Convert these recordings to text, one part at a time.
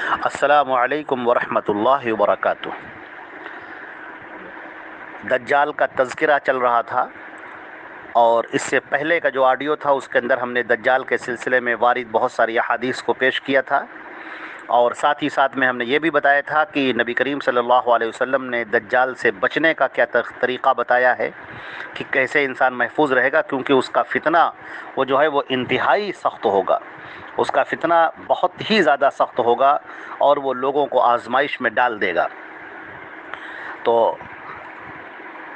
السلام علیکم ورحمۃ اللہ وبرکاتہ۔ دجال کا تذکرہ چل رہا تھا، اور اس سے پہلے کا جو آڈیو تھا اس کے اندر ہم نے دجال کے سلسلے میں وارد بہت ساری احادیث کو پیش کیا تھا، اور ساتھ ہی ساتھ میں ہم نے یہ بھی بتایا تھا کہ نبی کریم صلی اللہ علیہ وسلم نے دجال سے بچنے کا کیا طریقہ بتایا ہے کہ کیسے انسان محفوظ رہے گا، کیونکہ اس کا فتنہ وہ جو ہے وہ انتہائی سخت ہوگا، اس کا فتنہ بہت ہی زیادہ سخت ہوگا اور وہ لوگوں کو آزمائش میں ڈال دے گا۔ تو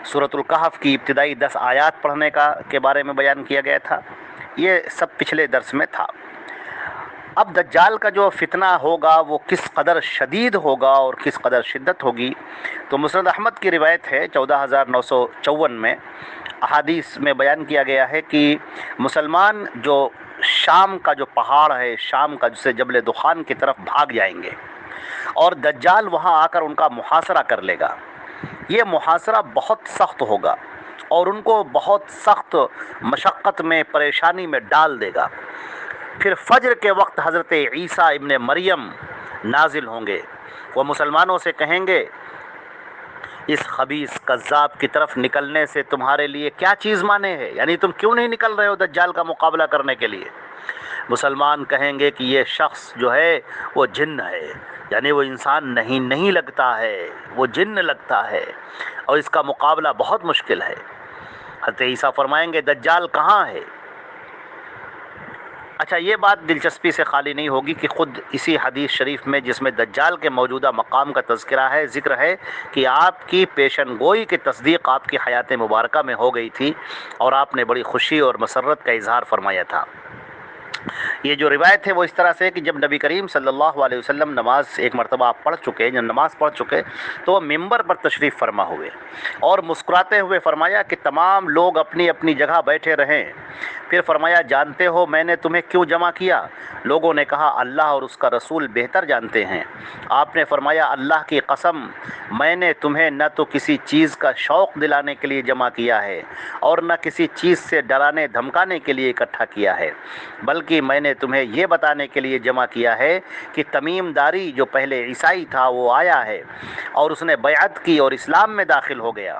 سورۃ الکہف کی ابتدائی 10 آیات پڑھنے کے بارے میں بیان کیا گیا تھا، یہ سب پچھلے درس میں تھا۔ اب دجال کا جو فتنہ ہوگا وہ کس قدر شدید ہوگا اور کس قدر شدت ہوگی، تو مسند احمد کی روایت ہے 14954 میں احادیث میں بیان کیا گیا ہے کہ مسلمان جو شام کا جو پہاڑ ہے، شام کا جسے جبل دخان کی طرف بھاگ جائیں گے، اور دجال وہاں آ کر ان کا محاصرہ کر لے گا۔ یہ محاصرہ بہت سخت ہوگا اور ان کو بہت سخت مشقت میں، پریشانی میں ڈال دے گا۔ پھر فجر کے وقت حضرت عیسیٰ ابن مریم نازل ہوں گے، وہ مسلمانوں سے کہیں گے اس خبیث کذاب کی طرف نکلنے سے تمہارے لیے کیا چیز مانے ہے، یعنی تم کیوں نہیں نکل رہے ہو دجال کا مقابلہ کرنے کے لیے؟ مسلمان کہیں گے کہ یہ شخص جو ہے وہ جن ہے، یعنی وہ انسان نہیں لگتا ہے، وہ جن لگتا ہے اور اس کا مقابلہ بہت مشکل ہے۔ حضرت عیسیٰ فرمائیں گے دجال کہاں ہے؟ اچھا، یہ بات دلچسپی سے خالی نہیں ہوگی کہ خود اسی حدیث شریف میں جس میں دجال کے موجودہ مقام کا تذکرہ ہے، ذکر ہے کہ آپ کی پیشن گوئی کی تصدیق آپ کی حیات مبارکہ میں ہو گئی تھی اور آپ نے بڑی خوشی اور مسرت کا اظہار فرمایا تھا۔ یہ جو روایت ہے وہ اس طرح سے کہ جب نبی کریم صلی اللہ علیہ وسلم نماز ایک مرتبہ آپ پڑھ چکے، جب نماز پڑھ چکے تو وہ ممبر پر تشریف فرما ہوئے اور مسکراتے ہوئے فرمایا کہ تمام لوگ اپنی اپنی جگہ بیٹھے رہیں۔ پھر فرمایا جانتے ہو میں نے تمہیں کیوں جمع کیا؟ لوگوں نے کہا اللہ اور اس کا رسول بہتر جانتے ہیں۔ آپ نے فرمایا اللہ کی قسم میں نے تمہیں نہ تو کسی چیز کا شوق دلانے کے لیے جمع کیا ہے اور نہ کسی چیز سے ڈرانے دھمکانے کے لیے اکٹھا کیا ہے، بلکہ میں نے تمہیں یہ بتانے کے لیے جمع کیا ہے کہ تمیم داری جو پہلے عیسائی تھا وہ آیا ہے اور اس نے بیعت کی اور اسلام میں داخل ہو گیا۔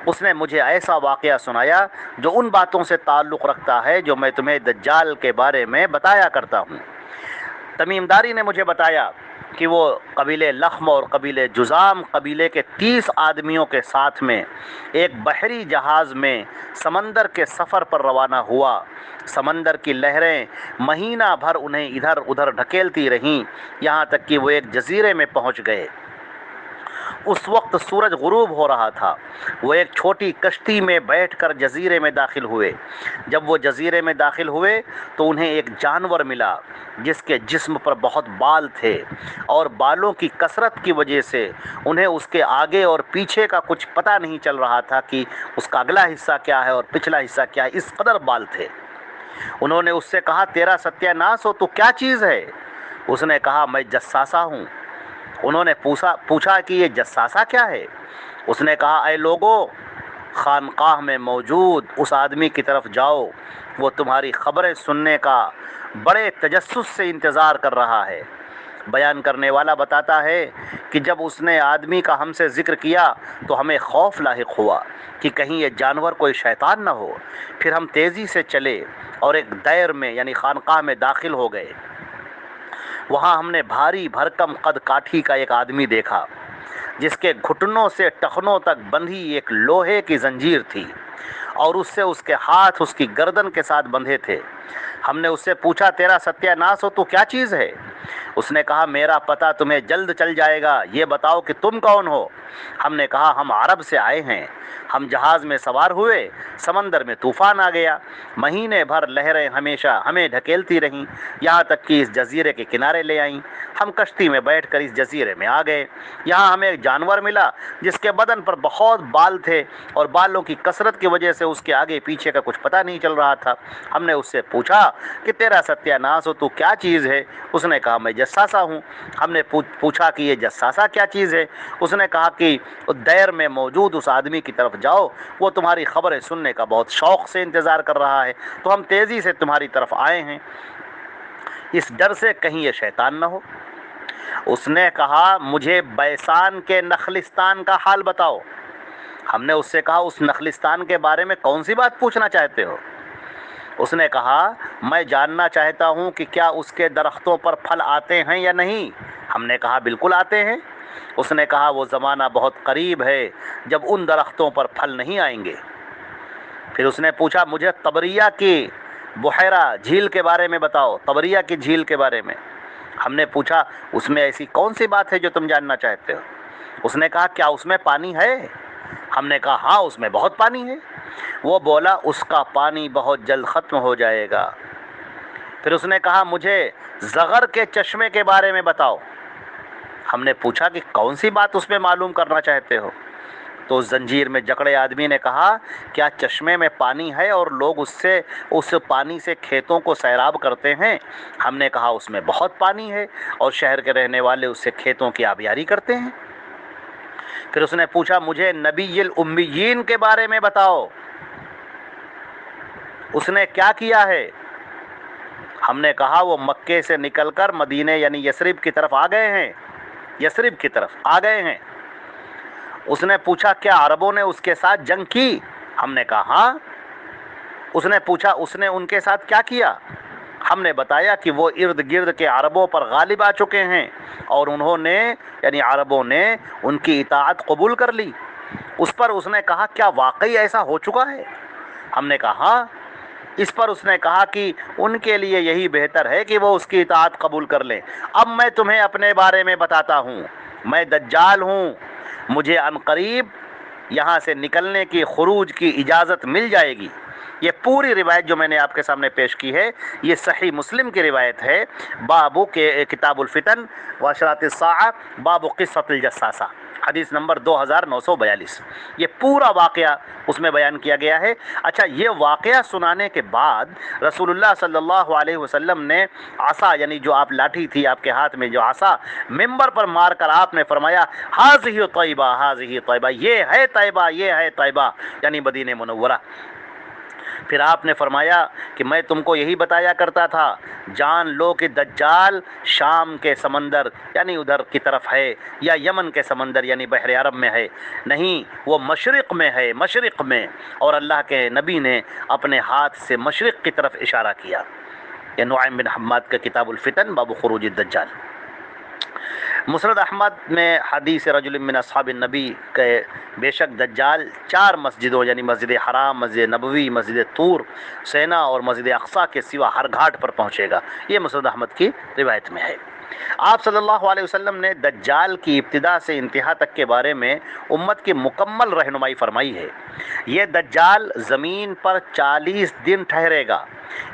اس نے مجھے ایسا واقعہ سنایا جو ان باتوں سے تعلق رکھتا ہے جو میں تمہیں دجال کے بارے میں بتایا کرتا ہوں۔ تمیم داری نے مجھے بتایا کہ وہ قبیلے لخم اور قبیلے جذام قبیلے کے 30 آدمیوں کے ساتھ میں ایک بحری جہاز میں سمندر کے سفر پر روانہ ہوا۔ سمندر کی لہریں مہینہ بھر انہیں ادھر ادھر ڈھکیلتی رہیں، یہاں تک کہ وہ ایک جزیرے میں پہنچ گئے۔ اس وقت سورج غروب ہو رہا تھا۔ وہ ایک چھوٹی کشتی میں بیٹھ کر جزیرے میں داخل ہوئے۔ جب وہ جزیرے میں داخل ہوئے تو انہیں ایک جانور ملا جس کے جسم پر بہت بال تھے، اور بالوں کی کثرت کی وجہ سے انہیں اس کے آگے اور پیچھے کا کچھ پتہ نہیں چل رہا تھا کہ اس کا اگلا حصہ کیا ہے اور پچھلا حصہ کیا ہے، اس قدر بال تھے۔ انہوں نے اس سے کہا تیرا ستیہ ناس ہو، تو کیا چیز ہے؟ اس نے کہا میں جساسہ ہوں۔ انہوں نے پوچھا کہ یہ جساسہ کیا ہے؟ اس نے کہا اے لوگو، خانقاہ میں موجود اس آدمی کی طرف جاؤ، وہ تمہاری خبریں سننے کا بڑے تجسس سے انتظار کر رہا ہے۔ بیان کرنے والا بتاتا ہے کہ جب اس نے آدمی کا ہم سے ذکر کیا تو ہمیں خوف لاحق ہوا کہ کہیں یہ جانور کوئی شیطان نہ ہو۔ پھر ہم تیزی سے چلے اور ایک دیر میں یعنی خانقاہ میں داخل ہو گئے۔ وہاں ہم نے بھاری بھرکم قد کاٹھی کا ایک آدمی دیکھا جس کے گھٹنوں سے ٹخنوں تک بندھی ایک لوہے کی زنجیر تھی، اور اس سے اس کے ہاتھ اس کی گردن کے ساتھ بندھے تھے۔ ہم نے اس سے پوچھا تیرا ستیہ ناس ہو، تو کیا چیز ہے؟ اس نے کہا میرا پتہ تمہیں جلد چل جائے گا، یہ بتاؤ کہ تم کون ہو؟ ہم نے کہا ہم عرب سے آئے ہیں۔ ہم جہاز میں سوار ہوئے، سمندر میں طوفان آ گیا، مہینے بھر لہریں ہمیشہ ہمیں ڈھکیلتی رہیں، یہاں تک کہ اس جزیرے کے کنارے لے آئیں۔ ہم کشتی میں بیٹھ کر اس جزیرے میں آ گئے۔ یہاں ہمیں ایک جانور ملا جس کے بدن پر بہت بال تھے اور بالوں کی کثرت کی وجہ سے اس کے آگے پیچھے کا کچھ پتہ نہیں چل رہا تھا۔ ہم نے اس سے پوچھا کہ تیرا ستیہ ناس ہو، تو کیا چیز ہے؟ اس نے کہا میں جساسہ ہوں۔ ہم نے پوچھا کہ یہ جساسہ کیا چیز ہے؟ اس نے کہا کہ دیر میں موجود اس آدمی کی طرف جاؤ، وہ تمہاری خبریں سننے کا بہت شوق سے انتظار کر رہا ہے، تو ہم تیزی سے تمہاری طرف آئے ہیں، اس ڈر سے کہیں یہ شیطان نہ ہو۔ اس نے کہا مجھے بیسان کے نخلستان کا حال بتاؤ۔ ہم نے اس سے کہا اس نخلستان کے بارے میں کون سی بات پوچھنا چاہتے ہو؟ اس نے کہا میں جاننا چاہتا ہوں کہ کیا اس کے درختوں پر پھل آتے ہیں یا نہیں۔ ہم نے کہا بالکل آتے ہیں۔ اس نے کہا وہ زمانہ بہت قریب ہے جب ان درختوں پر پھل نہیں آئیں گے۔ پھر اس نے پوچھا مجھے طبریہ کی بحیرہ جھیل کے بارے میں بتاؤ، طبریہ کی جھیل کے بارے میں۔ ہم نے پوچھا اس میں ایسی کون سی بات ہے جو تم جاننا چاہتے ہو؟ اس نے کہا کیا اس میں پانی ہے؟ ہم نے کہا ہاں اس میں بہت پانی ہے۔ وہ بولا اس کا پانی بہت جلد ختم ہو جائے گا۔ پھر اس نے کہا مجھے زغر کے چشمے کے بارے میں بتاؤ۔ ہم نے پوچھا کہ کون سی بات اس میں معلوم کرنا چاہتے ہو؟ تو زنجیر میں جکڑے آدمی نے کہا کیا چشمے میں پانی ہے اور لوگ اس پانی سے کھیتوں کو سیراب کرتے ہیں؟ ہم نے کہا اس میں بہت پانی ہے اور شہر کے رہنے والے اس سے کھیتوں کی آبیاری کرتے ہیں۔ پھر اس نے پوچھا مجھے نبی الامیین کے بارے میں بتاؤ، اس نے کیا کیا ہے؟ ہم نے کہا وہ مکے سے نکل کر مدینے یعنی یثرب کی طرف آ گئے ہیں، یثرب کی طرف آ گئے ہیں۔ اس نے پوچھا کیا عربوں نے اس کے ساتھ جنگ کی؟ ہم نے کہا ہاں۔ اس نے پوچھا اس نے ان کے ساتھ کیا کیا؟ ہم نے بتایا کہ وہ ارد گرد کے عربوں پر غالب آ چکے ہیں اور انہوں نے یعنی عربوں نے ان کی اطاعت قبول کر لی۔ اس پر اس نے کہا کیا واقعی ایسا ہو چکا ہے؟ ہم نے کہا ہاں۔ اس پر اس نے کہا کہ ان کے لیے یہی بہتر ہے کہ وہ اس کی اطاعت قبول کر لیں۔ اب میں تمہیں اپنے بارے میں بتاتا ہوں، میں دجال ہوں، مجھے عنقریب یہاں سے نکلنے کی خروج کی اجازت مل جائے گی۔ یہ پوری روایت جو میں نے آپ کے سامنے پیش کی ہے یہ صحیح مسلم کی روایت ہے، بابو کے کتاب الفتن واشرات الساعہ باب قصۃ الجساسہ، حدیث نمبر 2942۔ یہ پورا واقعہ اس میں بیان کیا گیا ہے۔ اچھا، یہ واقعہ سنانے کے بعد رسول اللہ صلی اللہ علیہ وسلم نے عصا یعنی جو آپ لاٹھی تھی آپ کے ہاتھ میں جو عصا، ممبر پر مار کر آپ نے فرمایا ہاذہ طیبہ، ہاذہ طیبہ، یہ ہے طیبہ، یہ ہے طیبہ یعنی مدینہ منورہ۔ پھر آپ نے فرمایا کہ میں تم کو یہی بتایا کرتا تھا، جان لو کہ دجال شام کے سمندر یعنی ادھر کی طرف ہے، یا یمن کے سمندر یعنی بحر عرب میں ہے، نہیں وہ مشرق میں ہے، مشرق میں۔ اور اللہ کے نبی نے اپنے ہاتھ سے مشرق کی طرف اشارہ کیا۔ یہ نعیم بن حماد کا کتاب الفتن باب خروج الدجال۔ مسند احمد میں حدیث رجل من اصحاب النبی کہ بے شک دجال 4 مسجدوں یعنی مسجد حرام، مسجد نبوی، مسجد طور سینا اور مسجد اقصی کے سوا ہر گھاٹ پر پہنچے گا۔ یہ مسند احمد کی روایت میں ہے۔ آپ صلی اللہ علیہ وسلم نے دجال کی ابتدا سے انتہا تک کے بارے میں امت کی مکمل رہنمائی فرمائی ہے۔ یہ دجال زمین پر 40 دن ٹھہرے گا،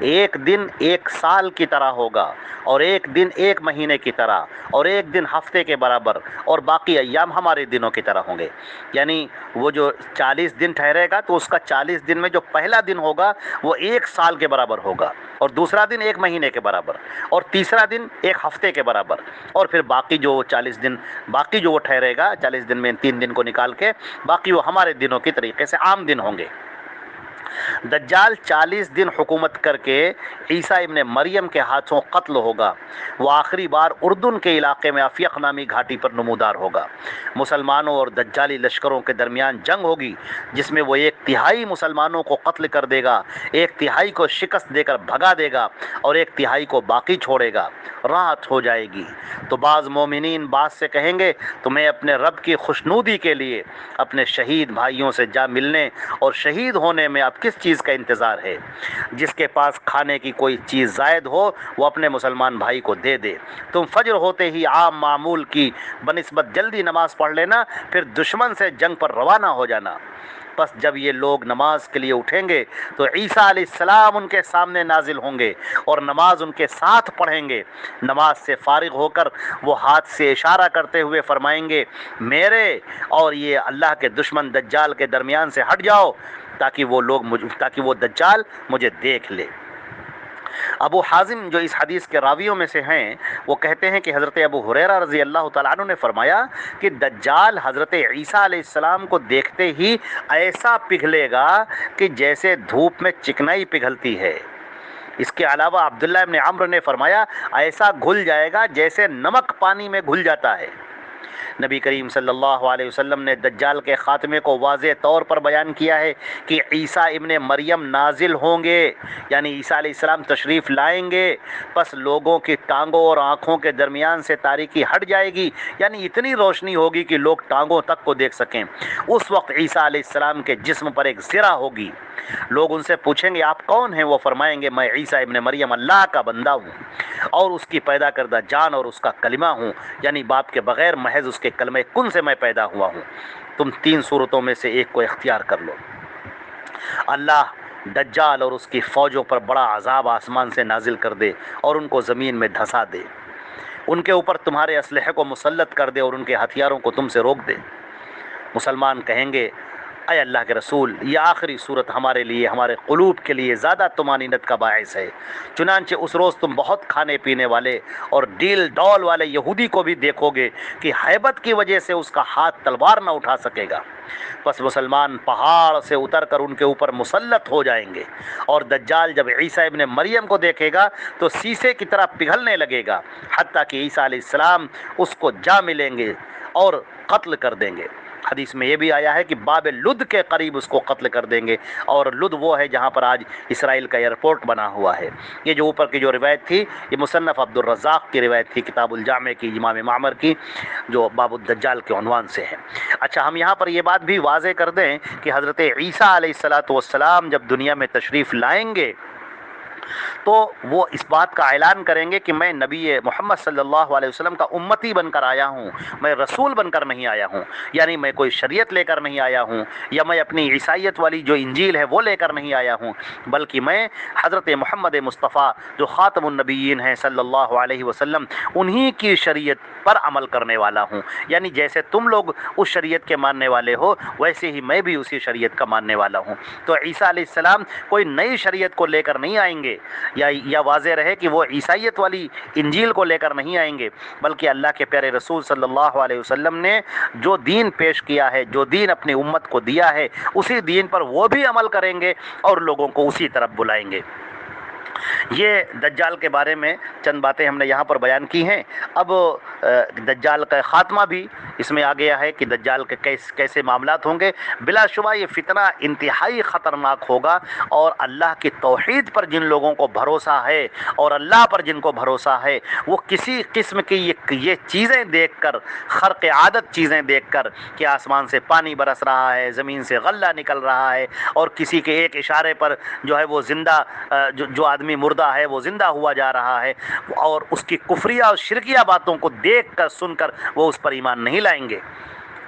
ایک دن 1 سال کی طرح ہوگا، اور ایک دن 1 مہینے کی طرح، اور ایک دن ہفتے کے برابر، اور باقی ایام ہمارے دنوں کی طرح ہوں گے۔ یعنی وہ جو 40 دن ٹھہرے گا تو اس کا 40 دن میں جو پہلا دن ہوگا وہ 1 سال کے برابر ہوگا، اور دوسرا دن 1 مہینے کے برابر، اور تیسرا دن 1 ہفتے کے برابر، اور پھر باقی جو 40 دن باقی جو وہ ٹھہرے گا 40 دن میں 3 دن کو نکال کے باقی وہ ہمارے دنوں کی طریقے سے عام دن ہوں گے۔ دجال 40 دن حکومت کر کے عیسیٰ ابن مریم کے ہاتھوں قتل ہوگا۔ وہ آخری بار اردن کے علاقے میں افیق نامی گھاٹی پر نمودار ہوگا۔ مسلمانوں اور دجالی لشکروں کے درمیان جنگ ہوگی جس میں وہ 1/3 مسلمانوں کو قتل کر دے گا، 1/3 کو شکست دے کر بھگا دے گا، اور 1/3 کو باقی چھوڑے گا۔ رات ہو جائے گی تو بعض مومنین بعض سے کہیں گے تمہیں اپنے رب کی خوشنودی کے لیے اپنے شہید بھائیوں سے جا ملنے اور شہید ہونے میں اب کس چیز کا انتظار ہے؟ جس کے پاس کھانے کی کوئی چیز زائد ہو وہ اپنے مسلمان بھائی کو دے دے۔ تم فجر ہوتے ہی عام معمول کی بنسبت جلدی نماز پڑھ لینا، پھر دشمن سے جنگ پر روانہ ہو جانا۔ پس جب یہ لوگ نماز کے لیے اٹھیں گے تو عیسیٰ علیہ السلام ان کے سامنے نازل ہوں گے اور نماز ان کے ساتھ پڑھیں گے۔ نماز سے فارغ ہو کر وہ ہاتھ سے اشارہ کرتے ہوئے فرمائیں گے میرے اور یہ اللہ کے دشمن دجال کے درمیان سے ہٹ جاؤ تاکہ وہ دجال مجھے دیکھ لے۔ ابو حازم جو اس حدیث کے راویوں میں سے ہیں وہ کہتے ہیں کہ حضرت ابو ہریرہ رضی اللہ تعالیٰ عنہ نے فرمایا کہ دجال حضرت عیسیٰ علیہ السلام کو دیکھتے ہی ایسا پگھلے گا کہ جیسے دھوپ میں چکنائی پگھلتی ہے، اس کے علاوہ عبداللہ ابن عمرو نے فرمایا ایسا گھل جائے گا جیسے نمک پانی میں گھل جاتا ہے۔ نبی کریم صلی اللہ علیہ وسلم نے دجال کے خاتمے کو واضح طور پر بیان کیا ہے کہ عیسیٰ ابن مریم نازل ہوں گے، یعنی عیسیٰ علیہ السلام تشریف لائیں گے، پس لوگوں کی ٹانگوں اور آنکھوں کے درمیان سے تاریکی ہٹ جائے گی، یعنی اتنی روشنی ہوگی کہ لوگ ٹانگوں تک کو دیکھ سکیں۔ اس وقت عیسیٰ علیہ السلام کے جسم پر ایک زرہ ہوگی، لوگ ان سے پوچھیں گے آپ کون ہیں؟ وہ فرمائیں گے میں عیسیٰ ابن مریم اللہ کا بندہ ہوں اور اس کی پیدا کردہ جان اور اس کا کلمہ ہوں، یعنی باپ کے بغیر محض اس کے کلمہ کن سے میں پیدا ہوا ہوں۔ تم 3 صورتوں میں سے ایک کو اختیار کر لو۔ اللہ دجال اور اس کی فوجوں پر بڑا عذاب آسمان سے نازل کر دے اور ان کو زمین میں دھسا دے، ان کے اوپر تمہارے اسلحے کو مسلط کر دے اور ان کے ہتھیاروں کو تم سے روک دے۔ مسلمان کہیں گے اے اللہ کے رسول، یہ آخری صورت ہمارے لیے، ہمارے قلوب کے لیے زیادہ طمانینت کا باعث ہے، چنانچہ اس روز تم بہت کھانے پینے والے اور ڈیل ڈول والے یہودی کو بھی دیکھو گے کہ ہیبت کی وجہ سے اس کا ہاتھ تلوار نہ اٹھا سکے گا۔ پس مسلمان پہاڑ سے اتر کر ان کے اوپر مسلط ہو جائیں گے، اور دجال جب عیسیٰ ابن مریم کو دیکھے گا تو شیشے کی طرح پگھلنے لگے گا، حتیٰ کہ عیسیٰ علیہ السلام اس کو جا ملیں گے اور قتل کر دیں گے۔ حدیث میں یہ بھی آیا ہے کہ باب لد کے قریب اس کو قتل کر دیں گے، اور لد وہ ہے جہاں پر آج اسرائیل کا ایئرپورٹ بنا ہوا ہے۔ یہ جو اوپر کی جو روایت تھی یہ مصنف عبد الرزاق کی روایت تھی، کتاب الجامع کی امام معمر کی، جو باب الدجال کے عنوان سے ہے۔ اچھا، ہم یہاں پر یہ بات بھی واضح کر دیں کہ حضرت عیسیٰ علیہ السلام جب دنیا میں تشریف لائیں گے تو وہ اس بات کا اعلان کریں گے کہ میں نبی محمد صلی اللہ علیہ وسلم کا امتی بن کر آیا ہوں، میں رسول بن کر نہیں آیا ہوں، یعنی میں کوئی شریعت لے کر نہیں آیا ہوں، یا میں اپنی عیسائیت والی جو انجیل ہے وہ لے کر نہیں آیا ہوں، بلکہ میں حضرت محمد مصطفیٰ جو خاتم النبیین ہیں صلی اللہ علیہ وسلم، انہی کی شریعت پر عمل کرنے والا ہوں، یعنی جیسے تم لوگ اس شریعت کے ماننے والے ہو ویسے ہی میں بھی اسی شریعت کا ماننے والا ہوں۔ تو عیسیٰ علیہ السلام کوئی نئی شریعت کو لے کر نہیں آئیں گے، یا واضح رہے کہ وہ عیسائیت والی انجیل کو لے کر نہیں آئیں گے، بلکہ اللہ کے پیارے رسول صلی اللہ علیہ وسلم نے جو دین پیش کیا ہے، جو دین اپنی امت کو دیا ہے، اسی دین پر وہ بھی عمل کریں گے اور لوگوں کو اسی طرف بلائیں گے۔ یہ دجال کے بارے میں چند باتیں ہم نے یہاں پر بیان کی ہیں۔ اب دجال کا خاتمہ بھی اس میں آ گیا ہے کہ دجال کے کیسے معاملات ہوں گے۔ بلا شبہ یہ فتنہ انتہائی خطرناک ہوگا، اور اللہ کی توحید پر جن لوگوں کو بھروسہ ہے اور اللہ پر جن کو بھروسہ ہے، وہ کسی قسم کی یہ چیزیں دیکھ کر، خرق عادت چیزیں دیکھ کر کہ آسمان سے پانی برس رہا ہے، زمین سے غلہ نکل رہا ہے، اور کسی کے ایک اشارے پر جو ہے وہ زندہ جو آدمی مردہ ہے وہ زندہ ہوا جا رہا ہے، اور اس کی کفریہ اور شرکیہ باتوں کو دیکھ کر سن کر وہ اس پر ایمان نہیں لائیں گے۔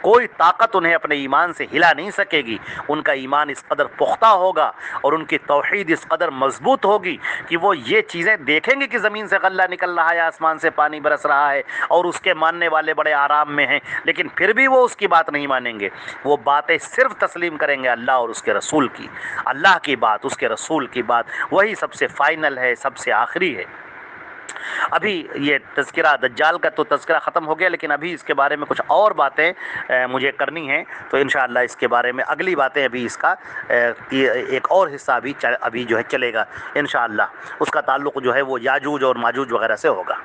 کوئی طاقت انہیں اپنے ایمان سے ہلا نہیں سکے گی۔ ان کا ایمان اس قدر پختہ ہوگا اور ان کی توحید اس قدر مضبوط ہوگی کہ وہ یہ چیزیں دیکھیں گے کہ زمین سے غلہ نکل رہا ہے، آسمان سے پانی برس رہا ہے، اور اس کے ماننے والے بڑے آرام میں ہیں، لیکن پھر بھی وہ اس کی بات نہیں مانیں گے۔ وہ باتیں صرف تسلیم کریں گے اللہ اور اس کے رسول کی۔ اللہ کی بات، اس کے رسول کی بات، وہی سب سے فائنل ہے، سب سے آخری ہے۔ ابھی یہ تذکرہ دجال کا تو تذکرہ ختم ہو گیا، لیکن ابھی اس کے بارے میں کچھ اور باتیں مجھے کرنی ہیں، تو انشاءاللہ اس کے بارے میں اگلی باتیں ابھی اس کا ایک اور حصہ ابھی جو ہے چلے گا انشاءاللہ، اس کا تعلق جو ہے وہ یاجوج اور ماجوج وغیرہ سے ہوگا۔